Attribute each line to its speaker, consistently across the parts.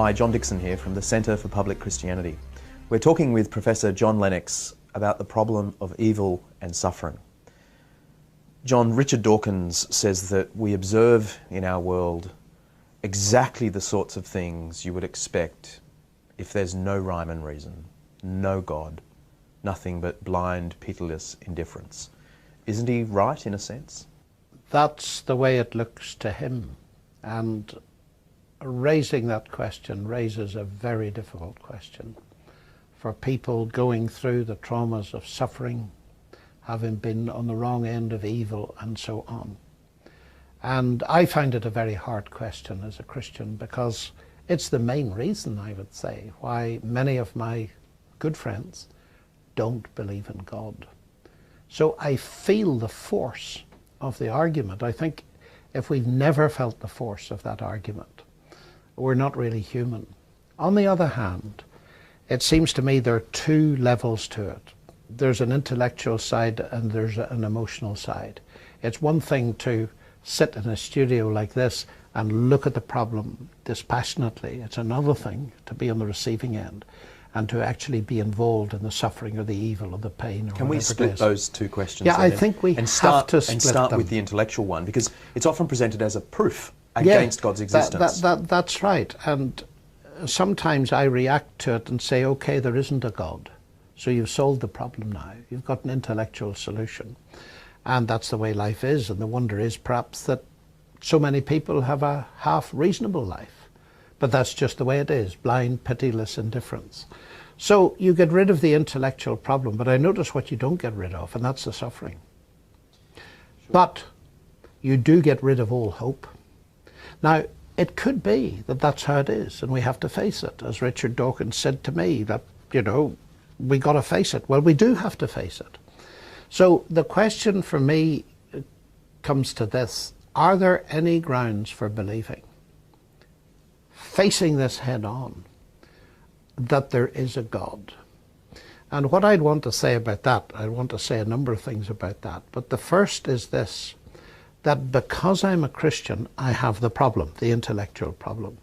Speaker 1: Hi, John Dixon here from the Centre for Public Christianity. We're talking with Professor John Lenokss about the problem of evil and suffering. John, Richard Dawkins says that we observe in our world exactly the sorts of things you would expect if there's no rhyme and reason, no God, nothing but blind, pitiless indifference. Isn't he right in a sense?
Speaker 2: That's the way it looks to him. And raising that question raises a very difficult question for people going through the traumas of suffering, having been on the wrong end of evil and so on. And I find it a very hard question as a Christian, because it's the main reason, I would say, why many of my good friends don't believe in God. So I feel the force of the argument. I think if we've never felt the force of that argument, we're not really human. On the other hand, it seems to me there are two levels to it. There's an intellectual side and there's an emotional side. It's one thing to sit in a studio like this and look at the problem dispassionately. It's another thing to be on the receiving end and to actually be involved in the suffering or the evil or the pain. Or
Speaker 1: can we split those two questions?
Speaker 2: Yeah, I think we have to split them.
Speaker 1: And start with the intellectual one, because it's often presented as a proof against God's existence.
Speaker 2: That's right. And sometimes I react to it and say, okay, there isn't a God. So you've solved the problem now. You've got an intellectual solution. And that's the way life is. And the wonder is perhaps that so many people have a half reasonable life. But that's just the way it is, blind, pitiless indifference. So you get rid of the intellectual problem, but I notice what you don't get rid of, and that's the suffering. Sure. But you do get rid of all hope. Now, it could be that that's how it is, and we have to face it. As Richard Dawkins said to me, that, we got to face it. Well, we do have to face it. So the question for me comes to this: are there any grounds for believing, facing this head on, that there is a God? And what I'd want to say about that, I want to say a number of things about that, but the first is this: that because I'm a Christian, I have the problem, the intellectual problem.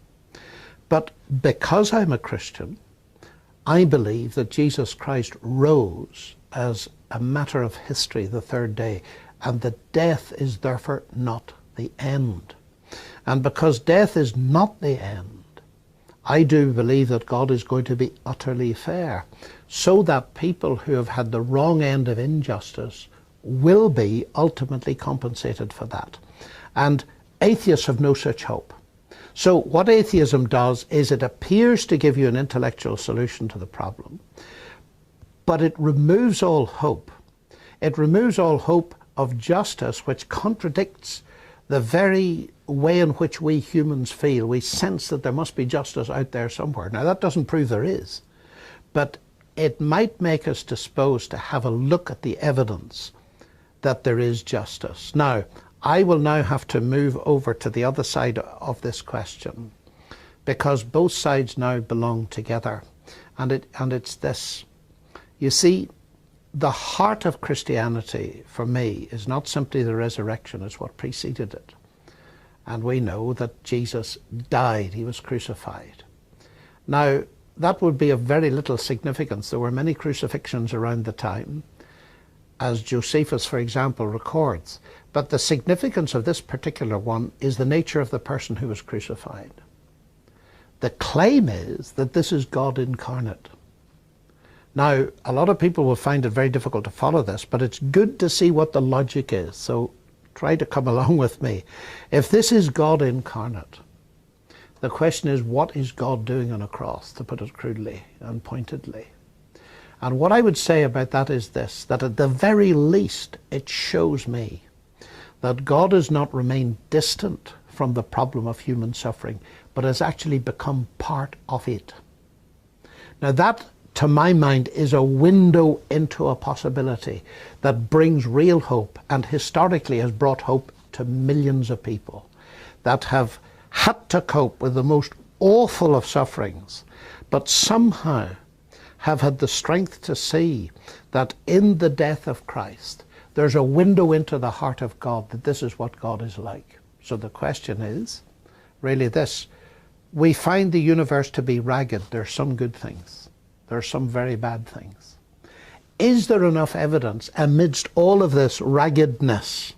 Speaker 2: But because I'm a Christian, I believe that Jesus Christ rose as a matter of history the third day, and that death is therefore not the end. And because death is not the end, I do believe that God is going to be utterly fair, so that people who have had the wrong end of injustice will be ultimately compensated for that. And atheists have no such hope. So what atheism does is it appears to give you an intellectual solution to the problem, but it removes all hope. It removes all hope of justice, which contradicts the very way in which we humans feel. We sense that there must be justice out there somewhere. Now, that doesn't prove there is, but it might make us disposed to have a look at the evidence that there is justice. Now, I will now have to move over to the other side of this question, because both sides now belong together. And it's this. You see, the heart of Christianity, for me, is not simply the resurrection, it's what preceded it. And we know that Jesus died, he was crucified. Now, that would be of very little significance. There were many crucifixions around the time, as Josephus, for example, records. But the significance of this particular one is the nature of the person who was crucified. The claim is that this is God incarnate. Now, a lot of people will find it very difficult to follow this, but it's good to see what the logic is. So try to come along with me. If this is God incarnate, the question is, what is God doing on a cross, to put it crudely and pointedly? And what I would say about that is this: that at the very least, it shows me that God has not remained distant from the problem of human suffering, but has actually become part of it. Now that, to my mind, is a window into a possibility that brings real hope, and historically has brought hope to millions of people that have had to cope with the most awful of sufferings, but somehow have had the strength to see that in the death of Christ, there's a window into the heart of God, that this is what God is like. So the question is really this: we find the universe to be ragged. There are some good things. There are some very bad things. Is there enough evidence amidst all of this raggedness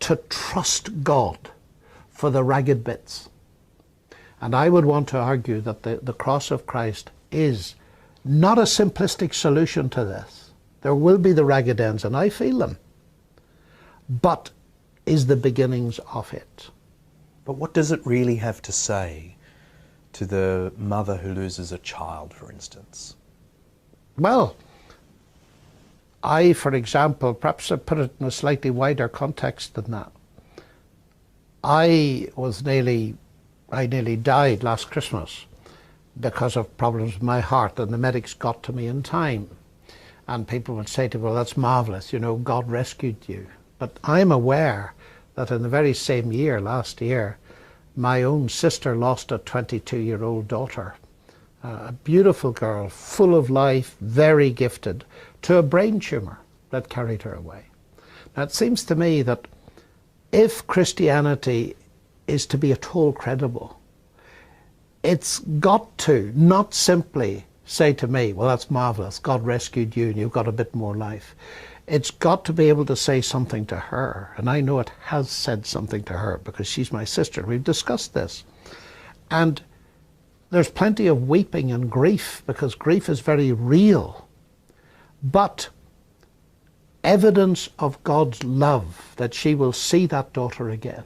Speaker 2: to trust God for the ragged bits? And I would want to argue that the cross of Christ is not a simplistic solution to this. There will be the ragged ends, and I feel them, but is the beginnings of it.
Speaker 1: But what does it really have to say to the mother who loses a child, for instance?
Speaker 2: Well, for example, perhaps I put it in a slightly wider context than that. I nearly died last Christmas because of problems with my heart, and the medics got to me in time. And people would say to me, well, that's marvellous, you know, God rescued you. But I'm aware that in the very same year, last year, my own sister lost a 22-year-old daughter, a beautiful girl, full of life, very gifted, to a brain tumour that carried her away. Now, it seems to me that if Christianity is to be at all credible, it's got to not simply say to me, well, that's marvellous, God rescued you and you've got a bit more life. It's got to be able to say something to her, and I know it has said something to her because she's my sister. We've discussed this. And there's plenty of weeping and grief because grief is very real. But evidence of God's love, that she will see that daughter again,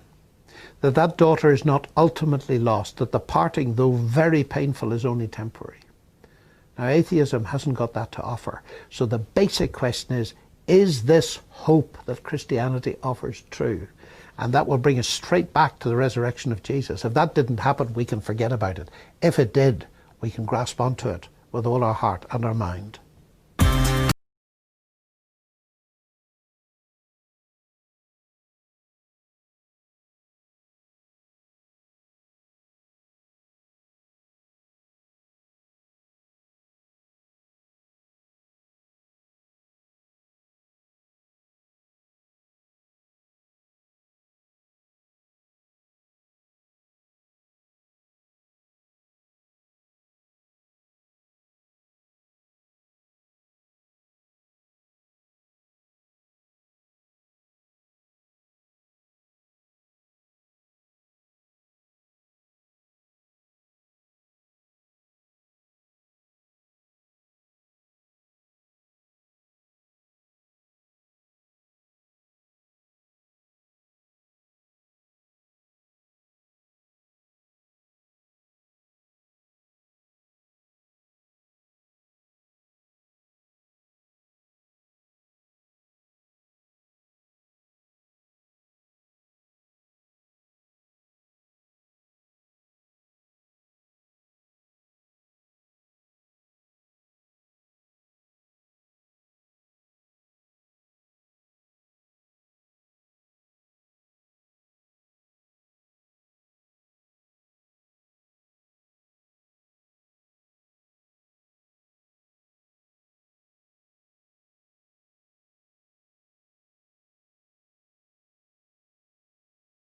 Speaker 2: that that daughter is not ultimately lost, that the parting, though very painful, is only temporary. Now, atheism hasn't got that to offer. So the basic question is this hope that Christianity offers true? And that will bring us straight back to the resurrection of Jesus. If that didn't happen, we can forget about it. If it did, we can grasp onto it with all our heart and our mind.